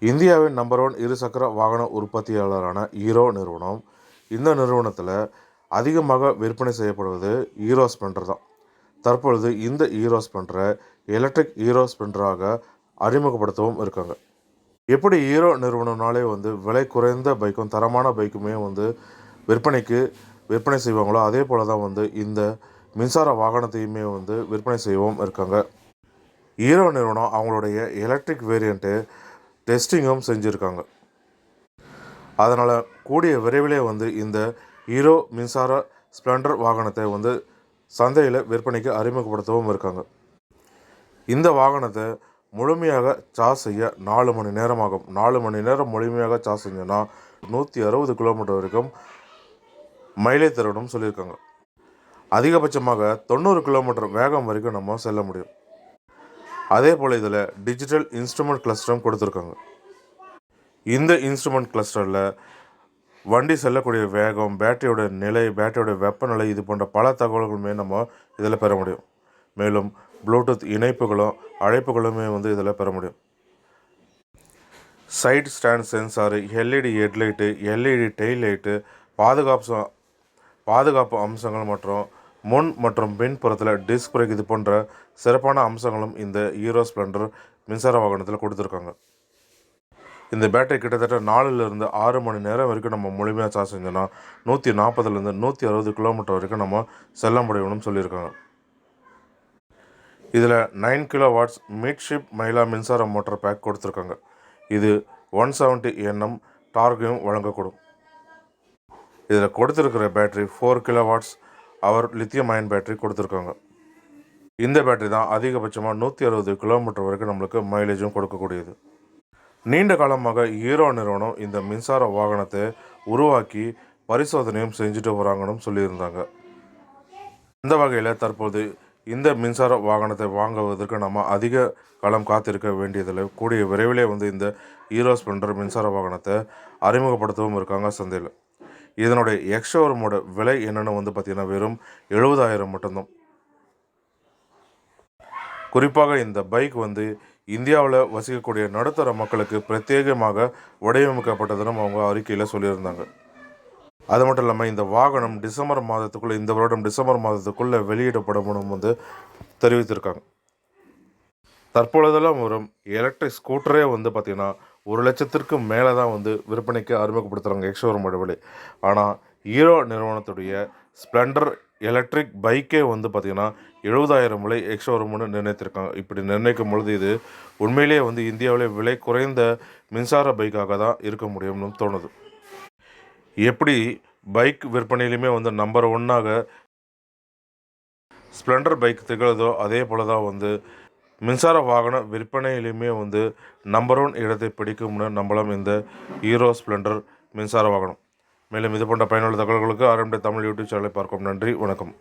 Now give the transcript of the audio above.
இந்தியாவின் நம்பர் 1 இருசக்கர வாகன உற்பத்தியாளரான ஹீரோ நிறுவனம். இந்த நிறுவனத்தில் அதிகமாக விற்பனை செய்யப்படுவது ஹீரோ ஸ்ப்ளெண்டர் தான். தற்பொழுது இந்த ஹீரோ ஸ்ப்ளெண்டரை எலக்ட்ரிக் ஹீரோ ஸ்ப்ளெண்டராக அறிமுகப்படுத்தவும் இருக்காங்க. எப்படி ஹீரோ நிறுவனம்னாலே விலை குறைந்த பைக்கும் தரமான பைக்குமே விற்பனை செய்வாங்களோ, அதே போல் தான் இந்த மின்சார வாகனத்தையுமே விற்பனை செய்யவும் இருக்காங்க. ஹீரோ நிறுவனம் அவங்களுடைய எலக்ட்ரிக் வேரியண்ட்டு டெஸ்டிங்கும் செஞ்சுருக்காங்க. அதனால் கூடிய விரைவிலே இந்த ஹீரோ மின்சார ஸ்ப்ளெண்டர் வாகனத்தை சந்தையில் விற்பனைக்கு அறிமுகப்படுத்தவும் இருக்காங்க. இந்த வாகனத்தை முழுமையாக சார்ஜ் செய்ய 4 மணி நேரம் ஆகும். 4 மணி நேரம் முழுமையாக சார்ஜ் செஞ்சோன்னா 160 கிலோமீட்டர் வரைக்கும் மைலேஜ் தரணும்னு சொல்லியிருக்காங்க. அதிகபட்சமாக 90 கிலோமீட்டர் வேகம் வரைக்கும் நம்ம செல்ல முடியும். அதே போல் இதில் டிஜிட்டல் இன்ஸ்ட்ருமெண்ட் கிளஸ்டரும் கொடுத்துருக்காங்க. இந்த இன்ஸ்ட்ருமெண்ட் கிளஸ்டரில் வண்டி செல்லக்கூடிய வேகம், பேட்டரியோட நிலை, பேட்டரியோட வெப்பநிலை, இது போன்ற பல தகவல்களுமே நம்ம இதில் பெற முடியும். மேலும் ப்ளூடூத் இணைப்புகளும் அழைப்புகளுமே இதில் பெற முடியும். Side stand sensor, LED headlight, LED tail light, பாதுகாப்பு அம்சங்கள் மற்றும் முன் மற்றும் பின்புறத்தில் டிஸ்க் பிரேக், இது போன்ற சிறப்பான அம்சங்களும் இந்த ஹீரோ ஸ்ப்ளெண்டர் மின்சார வாகனத்தில் கொடுத்துருக்காங்க. இந்த பேட்டரி கிட்டத்தட்ட 4லிருந்து 6 மணி நேரம் வரைக்கும் நம்ம முழுமையாக சார்ஜ் செஞ்சோன்னா 140லேருந்து 160 கிலோமீட்டர் வரைக்கும் நம்ம செல்ல முடியும்னு சொல்லியிருக்காங்க. இதில் 9 கிலோ வாட்ஸ் மிட்ஷிப் மைலா மின்சார மோட்டார் பேக் கொடுத்துருக்காங்க. இது 170 Nm டார்கையும் வழங்கக்கூடும். இதில் கொடுத்துருக்கிற பேட்டரி 4 கிலோ வாட்ஸ் அவர் லித்தியம் அயன் பேட்டரி கொடுத்துருக்காங்க. இந்த பேட்டரி தான் அதிகபட்சமாக 160 கிலோமீட்டர் வரைக்கும் நம்மளுக்கு மைலேஜும் கொடுக்கக்கூடியது. நீண்ட காலமாக ஹீரோ நிறுவனம் இந்த மின்சார வாகனத்தை உருவாக்கி பரிசோதனையும் செஞ்சுட்டு வராங்கன்னு சொல்லியிருந்தாங்க. இந்த வகையில் தற்போது இந்த மின்சார வாகனத்தை வாங்குவதற்கு நம்ம அதிக காலம் காத்திருக்க வேண்டியதில்லை. கூடிய விரைவிலே இந்த ஹீரோ ஸ்ப்ளெண்டர் மின்சார வாகனத்தை அறிமுகப்படுத்தவும் இருக்காங்க சந்தையில். இதனுடைய எக்ஸ்ஷோரூமோட விலை என்னென்னு பார்த்திங்கன்னா வெறும் 70,000 மட்டும்தான். குறிப்பாக இந்த பைக் இந்தியாவில் வசிக்கக்கூடிய நடுத்தர மக்களுக்கு பிரத்யேகமாக வடிவமைக்கப்பட்டதுன்னு அவங்க அறிக்கையில் சொல்லியிருந்தாங்க. அது மட்டும் இல்லாமல் இந்த வாகனம் இந்த வருடம் டிசம்பர் மாதத்துக்குள்ளே வெளியிடப்படும் தெரிவித்திருக்காங்க. தற்பொழுதெல்லாம் வரும் எலக்ட்ரிக் ஸ்கூட்டரே பார்த்திங்கன்னா 1 லட்சத்திற்கு மேலே தான் விற்பனைக்கு அறிமுகப்படுத்துகிறாங்க எக்ஸ்ஷோரூமோட விலை. ஆனால் ஹீரோ நிறுவனத்துடைய ஸ்ப்ளெண்டர் எலக்ட்ரிக் பைக்கே பார்த்திங்கன்னா 70,000 விலை எக்ஸ்ஷோரூம்னு நிர்ணயித்திருக்காங்க. இப்படி நிர்ணயிக்கும் பொழுது இது உண்மையிலேயே இந்தியாவிலே விலை குறைந்த மின்சார பைக்காக தான் இருக்க முடியும்னு தோணுது. எப்படி பைக் விற்பனையிலுமே நம்பர் 1ஆக ஸ்ப்ளெண்டர் பைக் திகழுதோ, அதே போல் தான் மின்சார வாகன விற்பனையிலுமே நம்பர் 1 இடத்தை பிடிக்கும்னு நம்பலாம் இந்த ஹீரோ ஸ்ப்ளெண்டர் மின்சார வாகனம். மேலும் இது போன்ற பயனுள்ள தகவல்களுக்கு RMD தமிழ் யூடியூப் சேனலை பார்க்கும். நன்றி, வணக்கம்.